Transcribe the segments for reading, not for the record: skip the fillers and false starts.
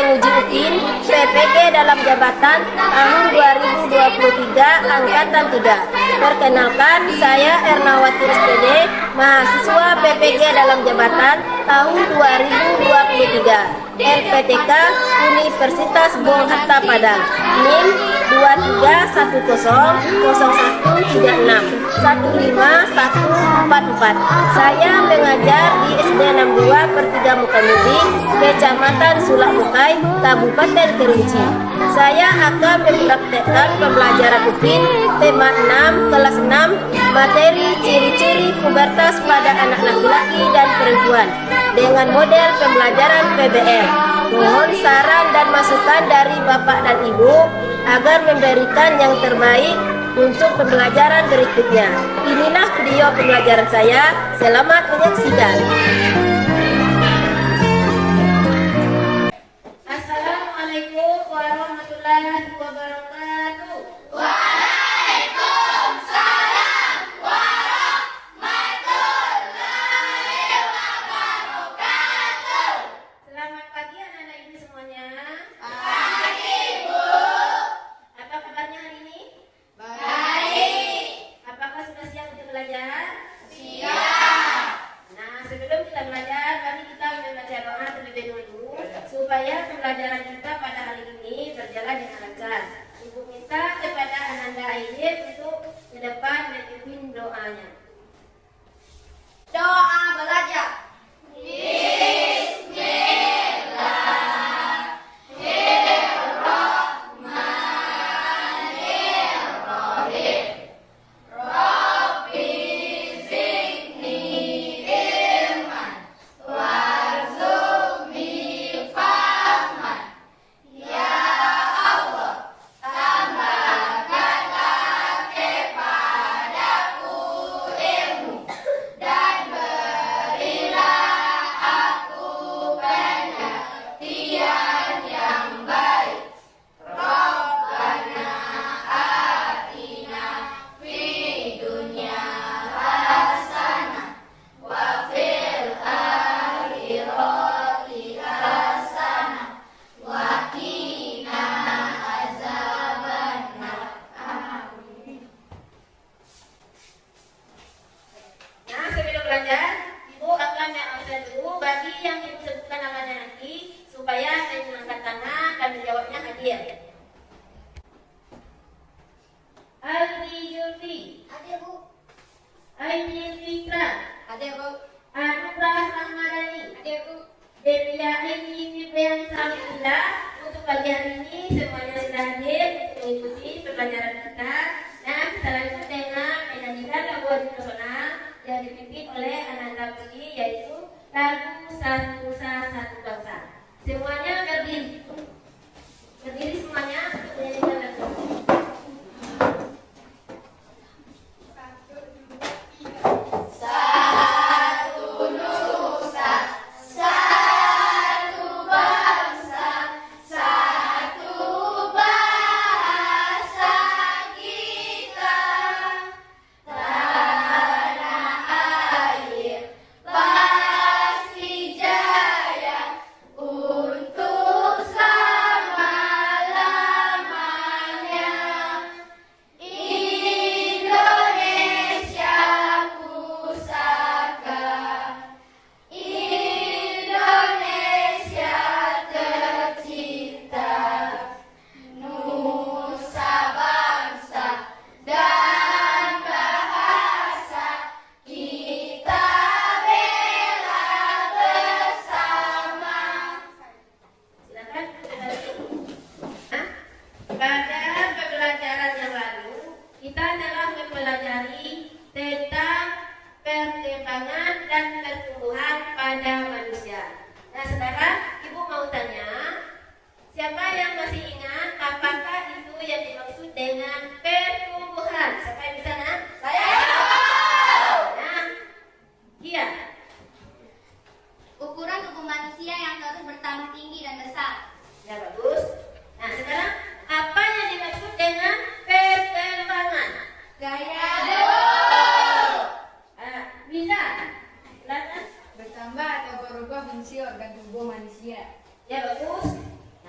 menguji UPIN PPG dalam jabatan tahun 2023 Angkatan 3. Perkenalkan, saya Ernawati SPD, mahasiswa PPG dalam jabatan tahun 2023. LPTK Universitas Bung Hatta Padang, NIM 230101361544. Saya mengajar di SD 62/3 Mukamudi, Kecamatan Sulak Bukai, Kabupaten Kerinci. Saya akan mempraktekkan pembelajaran UPIN tema 6 kelas 6 materi ciri-ciri pubertas pada anak laki-laki dan perempuan dengan model pembelajaran PBL. Mohon saran dan masukan dari Bapak dan Ibu agar memberikan yang terbaik untuk pembelajaran berikutnya. Inilah video pembelajaran saya. Selamat menyaksikan. Assalamualaikum warahmatullahi wabarakatuh. Waalaikumsalam warahmatullahi wabarakatuh. Selamat pagi anak-anak ibu semuanya. Pagi, Bu. Apa kabarnya hari ini? Baik. Apakah sudah siap untuk belajar? Siap. Nah, sebelum kita belajar, mari kita membaca doa terlebih dulu supaya pembelajaran kita pada hari ini berjalan dengan lancar. Ibu minta kepada Ananda Aidil untuk ke depan memimpin doanya. Doa belajar. Nah, sebelum belajar, Ibu akan mengabsen dulu bagi yang Ibu sebutkan namanya nanti supaya saya mengangkat tangan dan menjawabnya hadir. Aldi Julfi, Hadir, Bu. Aidil Fitra, Hadir, Bu. Anugrah Rahmadani, Hadir, Bu. Devia Aini Fibrian Salihillah. Untuk pagi hari ini semuanya sudah hadir untuk mengikuti pembelajaran kita. Dan kita lanjut dengan menyanyikan lagu nasional yang dipimpin oleh Ananda Budi, yaitu lagu Satu Nusa Satu Bangsa. Semuanya berdiri. Berdiri semuanya untuk menyanyikan lagu. Satu nusa, satu bangsa, satu bahasa kita. Tanah air pasti jaya untuk selama-lamanya. Indonesia pusaka, Indonesia tercinta, nusa bangsa dan bahasa kita bela bersama. Silakan. Nah, pada pembelajaran yang lalu kita telah mempelajari tentang perkembangan dan pertumbuhan pada manusia. Nah, sekarang Ibu mau tanya, siapa yang masih ingat apakah itu yang dimaksud dengan pertumbuhan? Siapa yang bisa, nah? Saya Nah, Kia. ukuran tubuh manusia yang terus bertambah tinggi dan besar. Ya, bagus. Nah, sekarang apa yang dimaksud dengan perkembangan? Gaya Bisa. Silakan. Bertambah atau berubah fungsi organ tubuh manusia. Ya, bagus.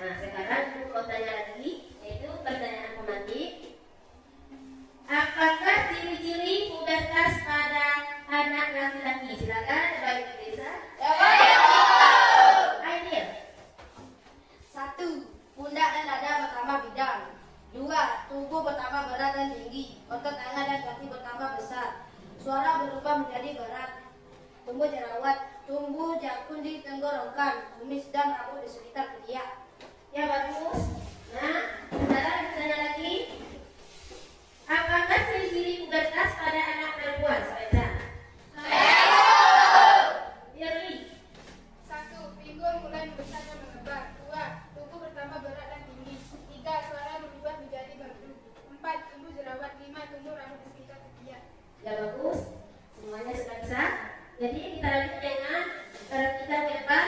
Nah, sekarang ibu mau tanya lagi, yaitu pertanyaan pematik. Apakah ciri-ciri pubertas pada anak laki-laki? Silakan Bapak Ibu Desa. Aidil. 1. Pundak dan dada bertambah bidang. 2. Tubuh bertambah berat dan tinggi. Otot tangan dan kaki bertambah besar. Suara berubah menjadi berat. Tumbuh jerawat. Tumbuh jakun di tenggorokan. Kumis dan rambut di sekitar ketiak. Ya, bagus. Nah, sekarang bertanya lagi. Apakah ciri-ciri pubertas pada anak perempuan? Baca. Firly. 1. Pinggul mulai membesar dan mengebar. 2. Tubuh bertambah berat dan tinggi. 3. Suara berubah menjadi merdu. 4. Tumbuh jerawat. 5. Tumbuh rambut di sekitar ketiak. Ya, bagus. Semuanya sudah bisa. Jadi kita lanjut dengan kita ke depan.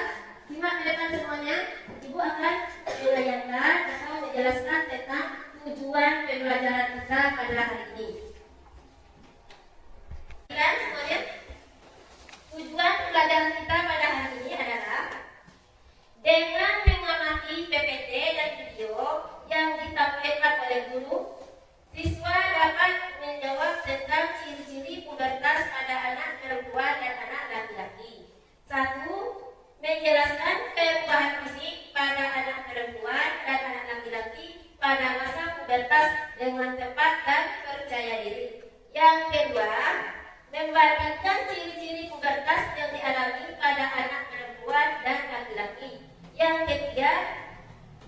Simak ke depan semuanya. Ibu akan menanyakan atau menjelaskan tentang tujuan pembelajaran kita pada hari ini. Kan semuanya? Tujuan pembelajaran kita pada hari ini adalah dengan mengamati PPT dan video yang ditampilkan oleh guru, siswa dapat menjawab tentang ciri-ciri pubertas pada anak perempuan dan anak laki-laki. 1. Menjelaskan perubahan fisik pada anak perempuan dan anak laki-laki pada masa pubertas dengan tepat dan percaya diri. Yang kedua, membandingkan ciri-ciri pubertas yang dialami pada anak perempuan dan laki-laki. Yang ketiga,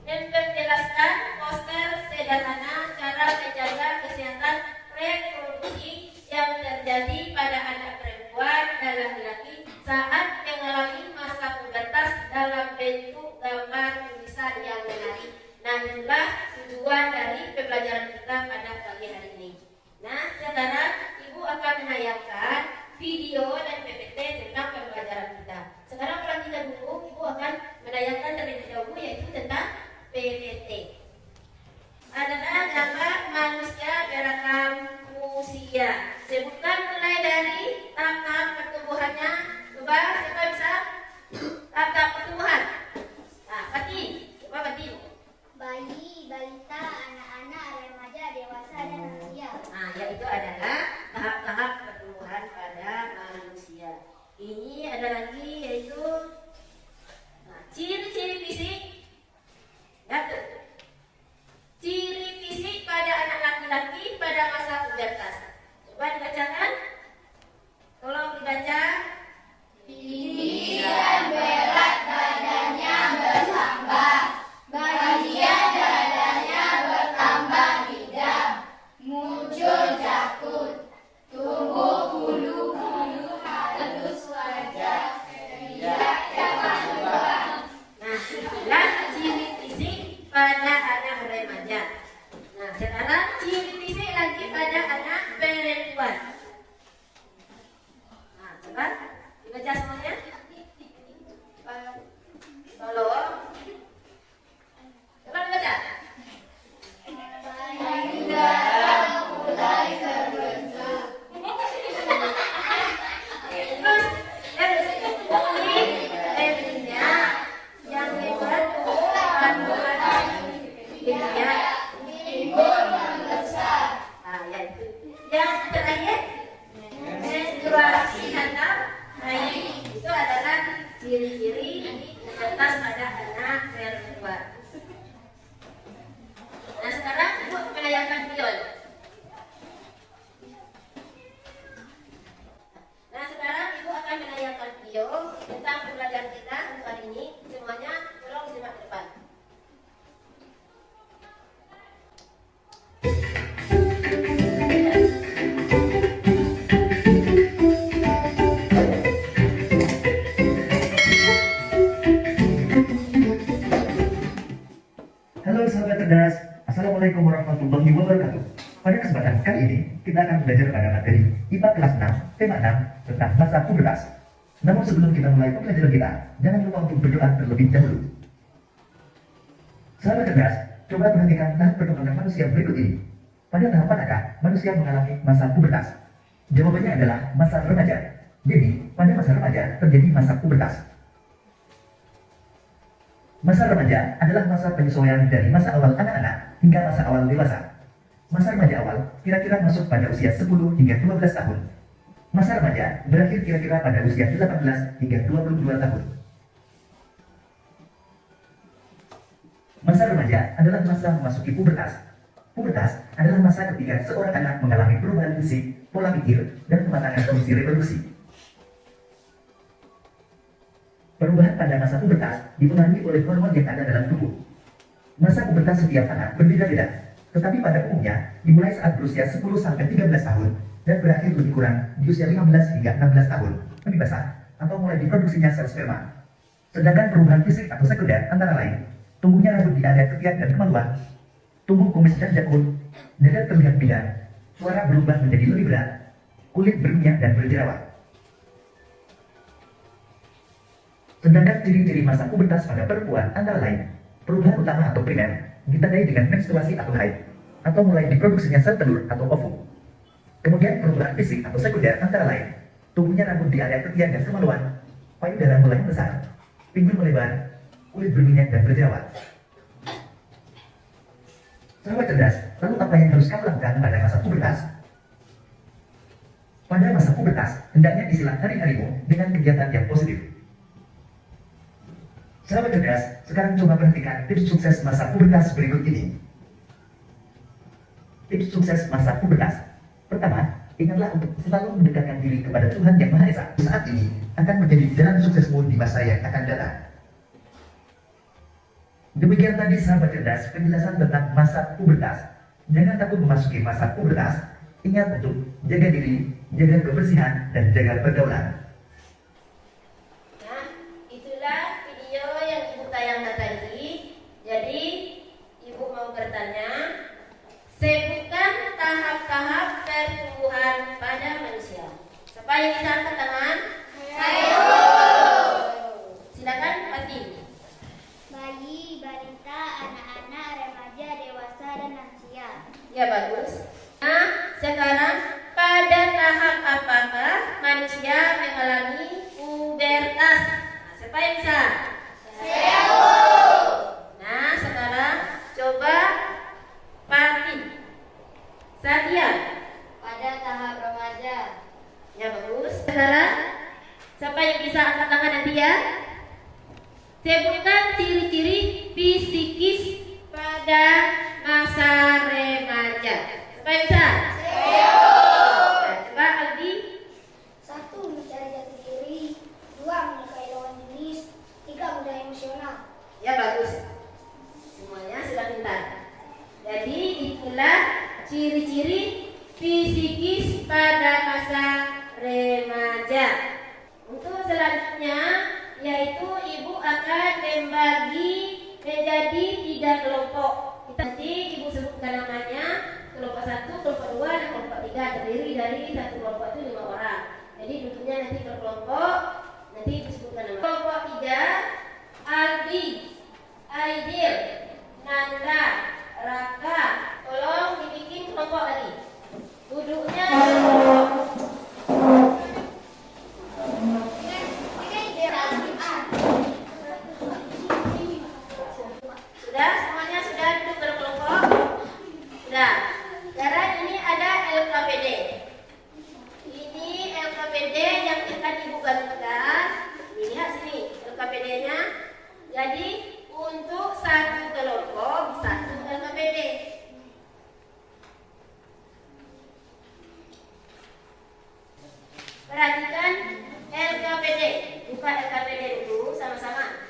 memperjelaskan poster sederhana cara menjaga kesehatan reproduksi yang terjadi pada anak perempuan dan laki-laki saat mengalami masa pubertas dalam bentuk gambar tulisan yang menarik. Nah, itulah tujuan dari pembelajaran kita pada pagi hari ini. Nah, sekarang Ibu akan menayangkan video dan PPT tentang pembelajaran kita. Sekarang perhatikan dulu, Ibu akan menayangkan terlebih dahulu yaitu tentang PPT. Adalah gambar manusia berakam usia. Sebutkan mulai dari tahap pertumbuhannya. Coba siapa bisa? Tahap pertumbuhan. Nah, Fatin. Coba Fatin. Bayi, balita, anak-anak, remaja, dewasa, dan lansia. Nah, yaitu adalah tahap-tahap pertumbuhan pada manusia. Ini ada lagi yaitu ciri-ciri fisik. Satu. Ciri fisik pada anak laki-laki pada masa pubertas. Coba dibacakan. Tolong dibaca. Tinggi dan berat badannya bertambah. Bagian dadanya bertambah bidang. Muncul jakun. Tumbuh bulu-bulu halus wajah. Tidak dapat berubah. Nah, itulah ciri fisik pada anak remaja. Nah, sekarang ciri fisik lagi pada anak perempuan. Nah, coba dibaca semuanya. Tolong. Coba dibaca. Payudara mulai terbentuk. Terus kulit terinya yang dibentuk kandungan ya. Timbul membesar. Nah, yaitu yang terakhir menstruasi atau haid. Itu adalah ciri-ciri pubertas pada anak perempuan. Nah, sekarang Ibu menayangkan video. Nah, sekarang Ibu akan menayangkan video tentang pembelajaran kita untuk hari ini. Semuanya tolong disimak ke depan. Halo sahabat cerdas, Assalamualaikum warahmatullahi wabarakatuh. Pada kesempatan kali ini, kita akan belajar pada materi IPA kelas 6, tema 6, tentang masa pubertas. Namun sebelum kita mulai pembelajaran kita, jangan lupa untuk berdoa terlebih dahulu. Sahabat cerdas, coba perhatikan tahap perkembangan manusia berikut ini. Pada tahap manakah manusia mengalami masa pubertas? Jawabannya adalah masa remaja. Jadi, pada masa remaja terjadi masa pubertas. Masa remaja adalah masa penyesuaian dari masa awal anak-anak hingga masa awal dewasa. Masa remaja awal kira-kira masuk pada usia 10 hingga 12 tahun. Masa remaja berakhir kira-kira pada usia 18 hingga 22 tahun. Masa remaja adalah masa memasuki pubertas. Pubertas adalah masa ketika seorang anak mengalami perubahan fisik, pola pikir, dan kematangan fungsi reproduksi. Perubahan pada masa pubertas dipengaruhi oleh hormon yang ada dalam tubuh. Masa pubertas setiap anak berbeda-beda, tetapi pada umumnya dimulai saat berusia 10-13 tahun dan berakhir lebih kurang di usia 15 hingga 16 tahun, pembebasan, atau mulai diproduksinya sel sperma. Sedangkan perubahan fisik atau sekunder antara lain, tumbuhnya rambut di area ketiak dan kemaluan, tumbuh kumis dan jangkung, dada terlihat bidang, suara berubah menjadi lebih berat, kulit berminyak dan berjerawat. Sedangkan ciri-ciri masa pubertas pada perempuan antara lain, perubahan utama atau primer, ditandai dengan menstruasi atau haid, atau mulai diproduksinya sel telur atau ovum. Kemudian perubahan fisik atau sekunder antara lain, tumbuhnya rambut di area ketiak dan kemaluan, payudara mulai membesar, pinggul melebar, kulit berminyak dan berjerawat. Sahabat cerdas, lalu apa yang harus kamu lakukan pada masa pubertas? Pada masa pubertas, hendaknya isilah hari-harimu dengan kegiatan yang positif. Sahabat cerdas, sekarang coba perhatikan tips sukses masa pubertas berikut ini. Tips sukses masa pubertas. Pertama, ingatlah untuk selalu mendekatkan diri kepada Tuhan Yang Maha Esa. Saat ini akan menjadi jalan suksesmu di masa yang akan datang. Demikian tadi sahabat cerdas penjelasan tentang masa pubertas. Jangan takut memasuki masa pubertas. Ingat untuk jaga diri, jaga kebersihan, dan jaga pergaulan. Nah, itulah video yang Ibu tayangkan tadi. Jadi, Ibu mau bertanya, sebutkan tahap-tahap pertumbuhan pada manusia. Siapa yang bisa angkat tangan? Ayo. Silakan, Pati. Bayi, balita, anak-anak, remaja, dewasa, dan lansia. Ya, bagus. Nah, sekarang pada tahap apakah manusia mengalami pubertas? Nah, siapa yang bisa? Saya. Nah, sekarang coba Pati. Sadia. Pada tahap remaja. Ya, bagus. Sekarang siapa yang bisa angkat tangan nanti ya? Sebutkan ciri-ciri fisikis pada masa remaja. Siapa yang bisa? Saya. Nah, coba Aldi. 1. Mencari jati diri. 2. Menyukai lawan jenis. 3. Mudah emosional. Ya, bagus. Semuanya sudah pintar. Jadi itulah ciri-ciri fisikis pada masa remaja. Untuk selanjutnya yaitu Ibu akan membagi menjadi 3 kelompok. Nanti Ibu sebutkan namanya, kelompok 1, kelompok 2, dan kelompok 3. Terdiri dari satu kelompok itu 5 orang. Jadi duduknya nanti per kelompok. Nanti Ibu sebutkan nama. Kelompok 3, Aldi, Aidil, Nanda, Raka. Tolong dibikin kelompok lagi. Duduknya sudah, semuanya sudah duduk berkelompok? Sudah. Sekarang ini ada LKPD. Ini LKPD yang akan Ibu gantikan. Lihat sini LKPD-nya. Jadi untuk satu kelompok satu LKPD. Perhatikan LKPD. Buka LKPD dulu sama-sama.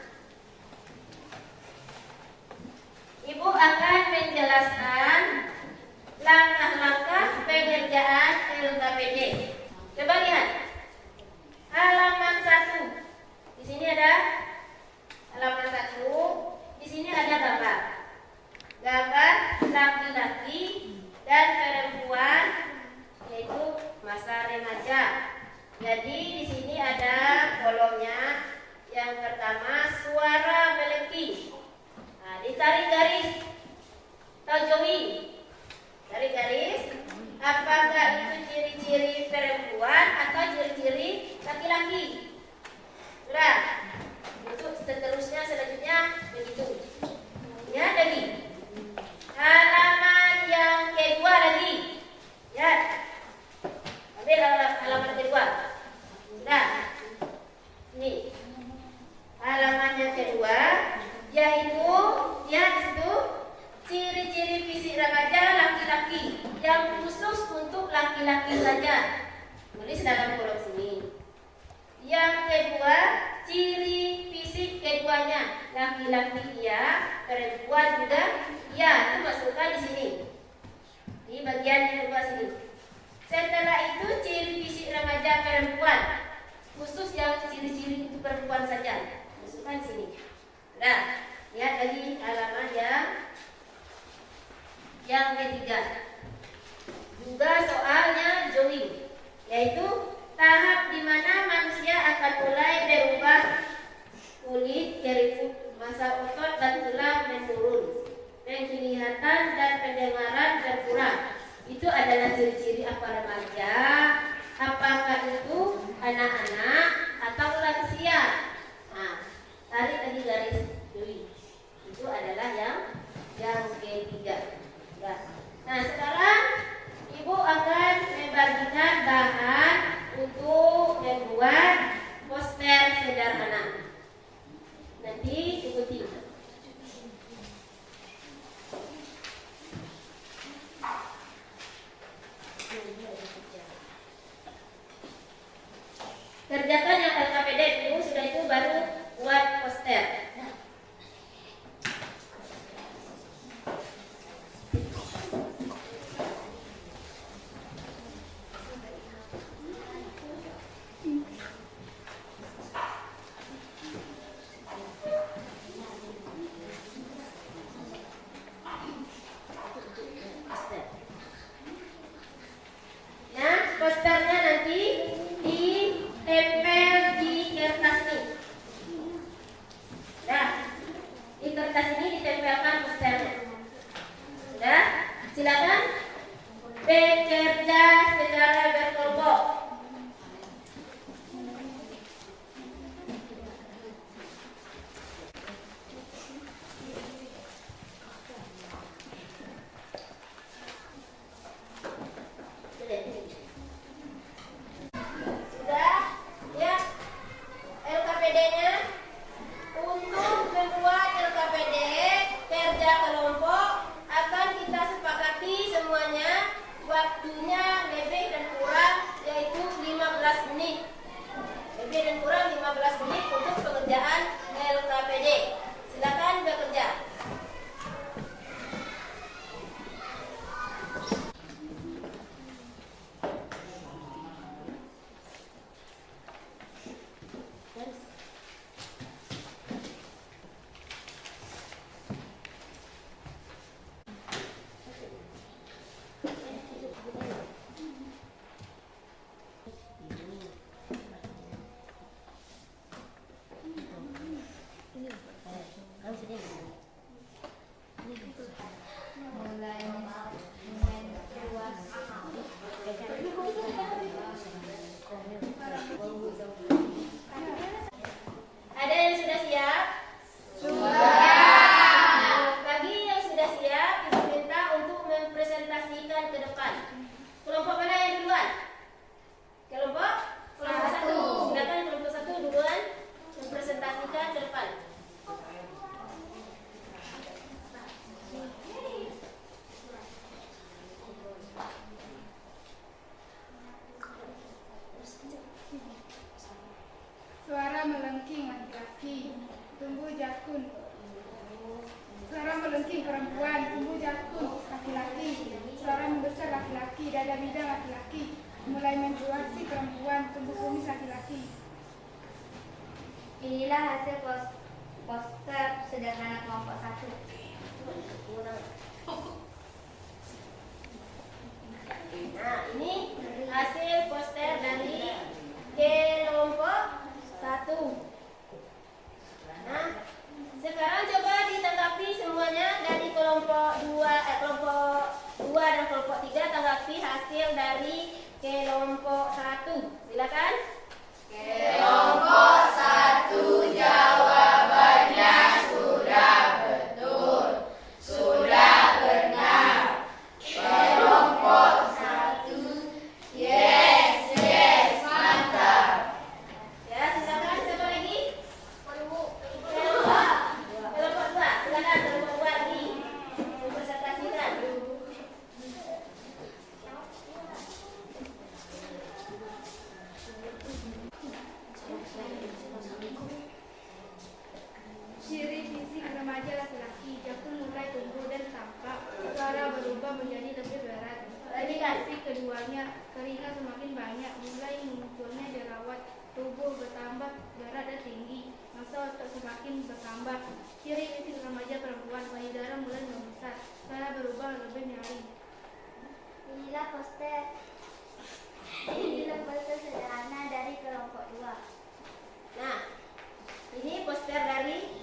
Ibu akan menjelaskan langkah-langkah pengerjaan LKPD. Coba lihat halaman 1. Di sini ada halaman 1. Di sini ada gambar. Gambar laki-laki dan perempuan, yaitu masa remaja. Jadi di sini ada kolomnya. Yang pertama, suara melengking. Nah, ditarik garis atau join. Tarik garis. Apakah itu ciri-ciri perempuan atau ciri-ciri laki-laki? Sudah. Untuk selanjutnya Halaman yang kedua, yaitu ya di situ ciri-ciri fisik remaja laki-laki yang khusus untuk laki-laki saja. Tulis dalam kolom sini. Yang kedua, ciri fisik keduanya, laki-laki ya, perempuan juga ya, itu masukkan di sini. Di bagian yang kedua sini. Setelah itu ciri fisik remaja perempuan, khusus yang ciri-ciri itu perempuan saja, masukkan sini. Nah, lihat lagi halaman yang ketiga. Juga soalnya join, yaitu tahap di mana manusia akan mulai berubah kulit, keriput, masa otot dan tulang menurun, penglihatan dan pendengaran berkurang. Itu adalah ciri-ciri apa remaja? Apakah itu anak-anak atau lansia? Nah, tarik lagi garis dulu. Itu adalah yang ketiga. Ya. Nah, sekarang Ibu akan membagikan bahan untuk membuat poster sederhana. Nanti ikuti. Kerjakan yang LKPD dulu, sudah itu baru buat poster. Nah, posternya nanti ditempel di kertas ini. Nah, di kertas ini ditempelkan posternya. Sudah? Silakan bekerja secara berkelompok. Sudah? Ya. LKPD-nya untuk membuat LKPD kerja kelompok akan kita sepakati semuanya, waktunya lebih dan kurang yaitu 15 menit. Lebih dan kurang 15 menit untuk pengerjaan LKPD. Silakan bekerja. Ada yang sudah siap? Sudah. Bagi yang sudah siap, Ibu minta untuk mempresentasikan ke depan. Kelompok mana yang duluan? Kelompok satu. Silakan kelompok satu duluan mempresentasikan ke depan. Suara melengking laki-laki, tumbuh jakun. Suara melengking perempuan, tumbuh jakun laki-laki. Suara membesar laki-laki, dada bidang laki-laki. Mulai menstruasi perempuan, tumbuh kumis laki-laki. Inilah hasil poster sederhana kelompok 1. Nah, ini hasil poster dari kelompok 1. Nah, sekarang coba ditanggapi semuanya dari kelompok 2 dan kelompok 3, tanggapi hasil dari kelompok 1. Silakan. Kelompok 1 jawabannya sudah betul. Sudah benar. Kelompok 1 yes, mantap. Ya, silakan. Siapa lagi? semakin bertambah. Ciri-ciri remaja perempuan, payudara mulai membesar, cara berubah lebih nyaring. Inilah poster sederhana dari kelompok 2. Nah, ini poster dari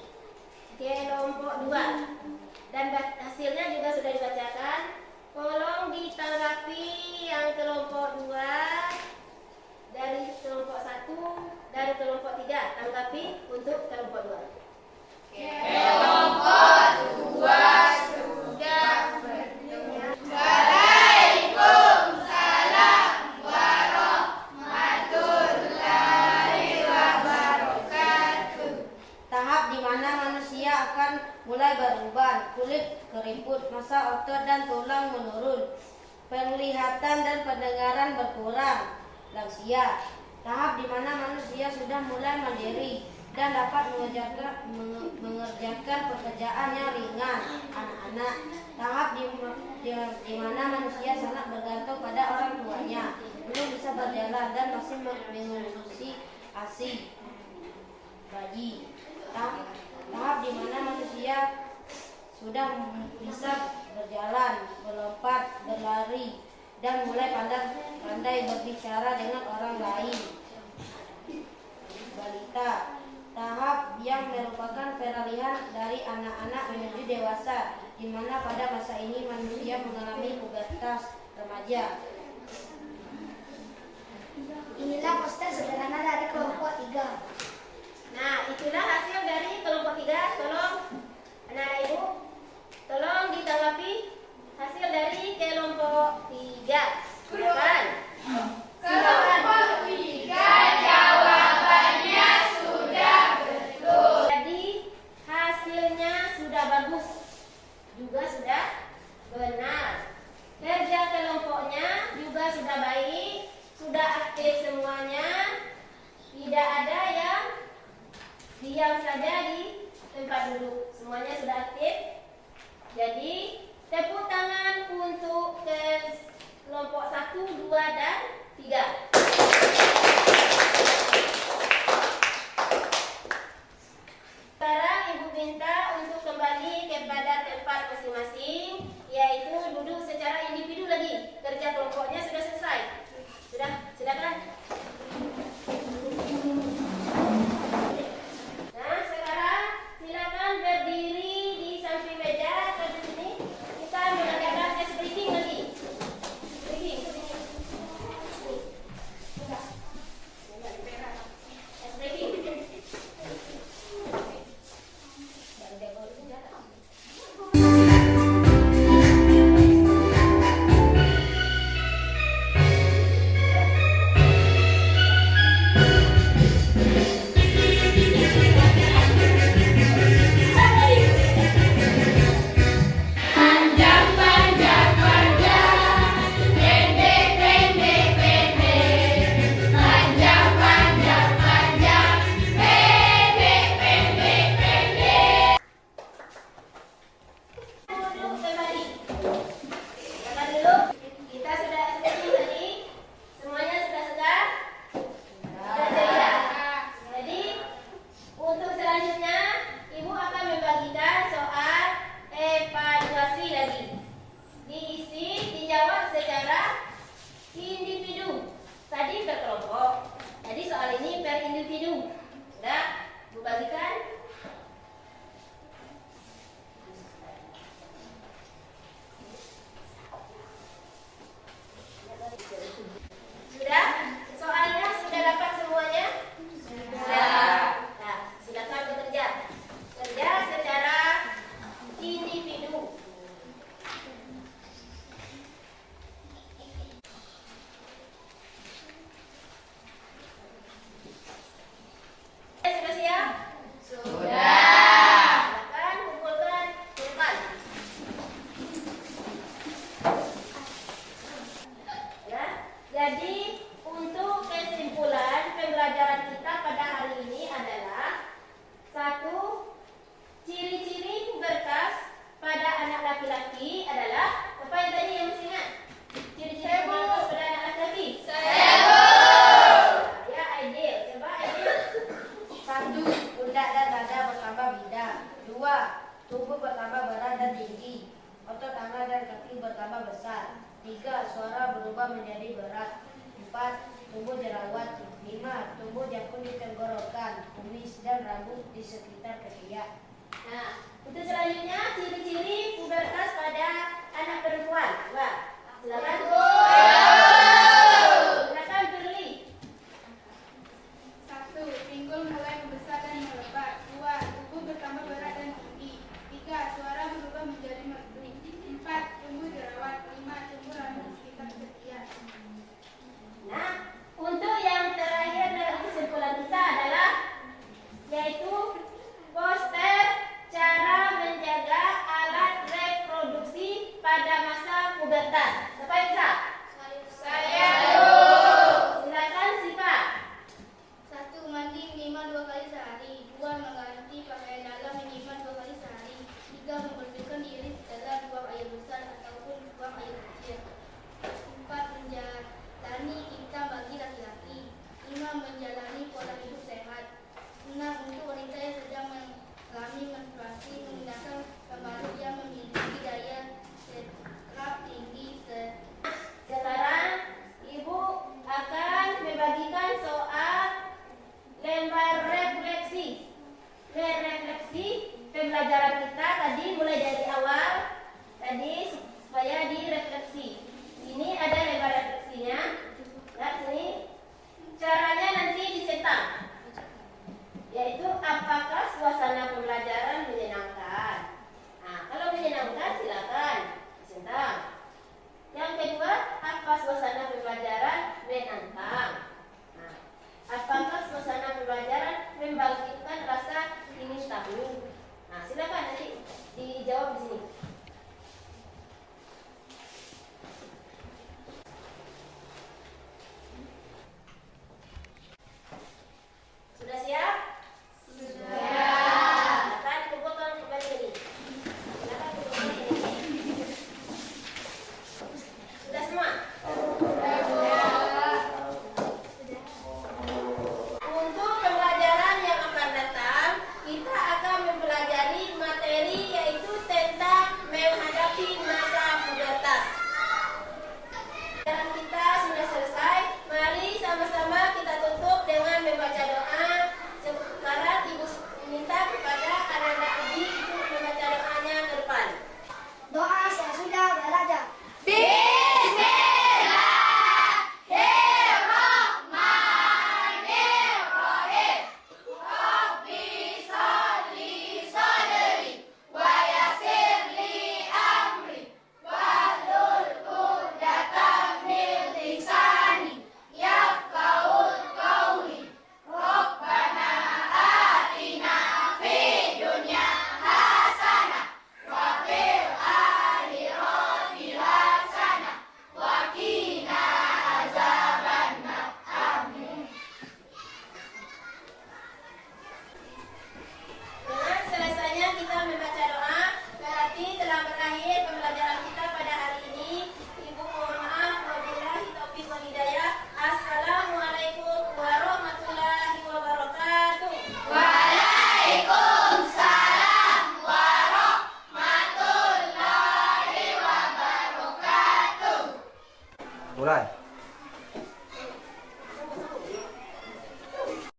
kelompok 2 dan hasilnya juga sudah dibacakan. Tolong ditanggapi yang kelompok 2 dari kelompok 1 dari kelompok 3. Tanggapi untuk kelompok 2. Tahap di mana manusia akan mulai beruban, kulit keriput, massa otot dan tulang menurun, penglihatan dan pendengaran berkurang, lansia. Tahap di mana manusia sudah mulai mandiri dan dapat mengerjakan pekerjaan yang ringan, anak-anak. Tahap di mana manusia sangat bergantung pada orang tuanya, belum bisa berjalan dan masih mengonsumsi ASI, bayi. Tahap di mana manusia sudah bisa berjalan, melompat, berlari, dan mulai pandai berbicara dengan orang lain. Balita, tahap yang merupakan peralihan dari anak-anak menuju dewasa, di mana pada masa ini manusia mengalami pubertas remaja. Inilah poster sederhana dari kelompok 3. Nah, itulah hasil dari kelompok 3. Tolong anak-anak ibu, tolong ditanggapi hasil dari kelompok 3. Silakan. Kelompok 3 jawabannya sudah betul. Jadi hasilnya sudah bagus, juga sudah benar. Kerja kelompoknya juga sudah baik, sudah aktif semuanya. Tidak ada yang diam saja di tempat duduk, semuanya sudah aktif. Jadi tepuk tangan untuk kelompok 1, 2, dan 3. Sekarang ibu minta untuk kembali kepada tempat masing-masing, yaitu duduk secara individu lagi. Kerja kelompoknya sudah selesai. Sudah, silakan. Nah, sekarang silakan berdiri di samping meja atau di sini. Kita mengadakan ice breaking lagi. Breaking. 2. Tubuh bertambah berat dan tinggi. Otot tangan dan kaki bertambah besar. 3. Suara berubah menjadi berat. 4. Tumbuh jerawat. 5. Tumbuh jakun di tenggorokan, kumis, dan rambut di sekitar ketiak. Nah, untuk selanjutnya ciri-ciri pubertas pada anak perempuan. Wah, silakan. Silakan Firly. 1. Pinggul mulai membesar dan melebar. 2. Tubuh bertambah berat dan tinggi. 3. Suara berubah menjadi merdu. 4. Tumbuh jerawat. 5. Tumbuh rambut di sekitar ketiak. Nah, untuk yang terakhir dalam kesimpulan kita adalah yaitu poster cara menjaga alat reproduksi pada masa pubertas. Siapa yang bisa? Saya. Silakan Siva. 1. Mandi minimal 2 kali sehari. 2. Mengganti pakaian dalam minimal 2 kali sehari. 3. Membersihkan diri setelah buang air besar ataupun buang air kecil. 4. Menjalani hitam bagi laki-laki. 5. Menjalani pola hidup sehat. 6. Untuk wanita yang sedang mengalami menstruasi, menggunakan pembalut yang memiliki daya serap tinggi. Sekarang Ibu akan membagikan soal lembar refleksi. Merefleksi pembelajaran kita tadi mulai dari awal tadi supaya direfleksi. Ini ada lembar refleksinya. Lihat sini. Caranya nanti dicetak. Yaitu apakah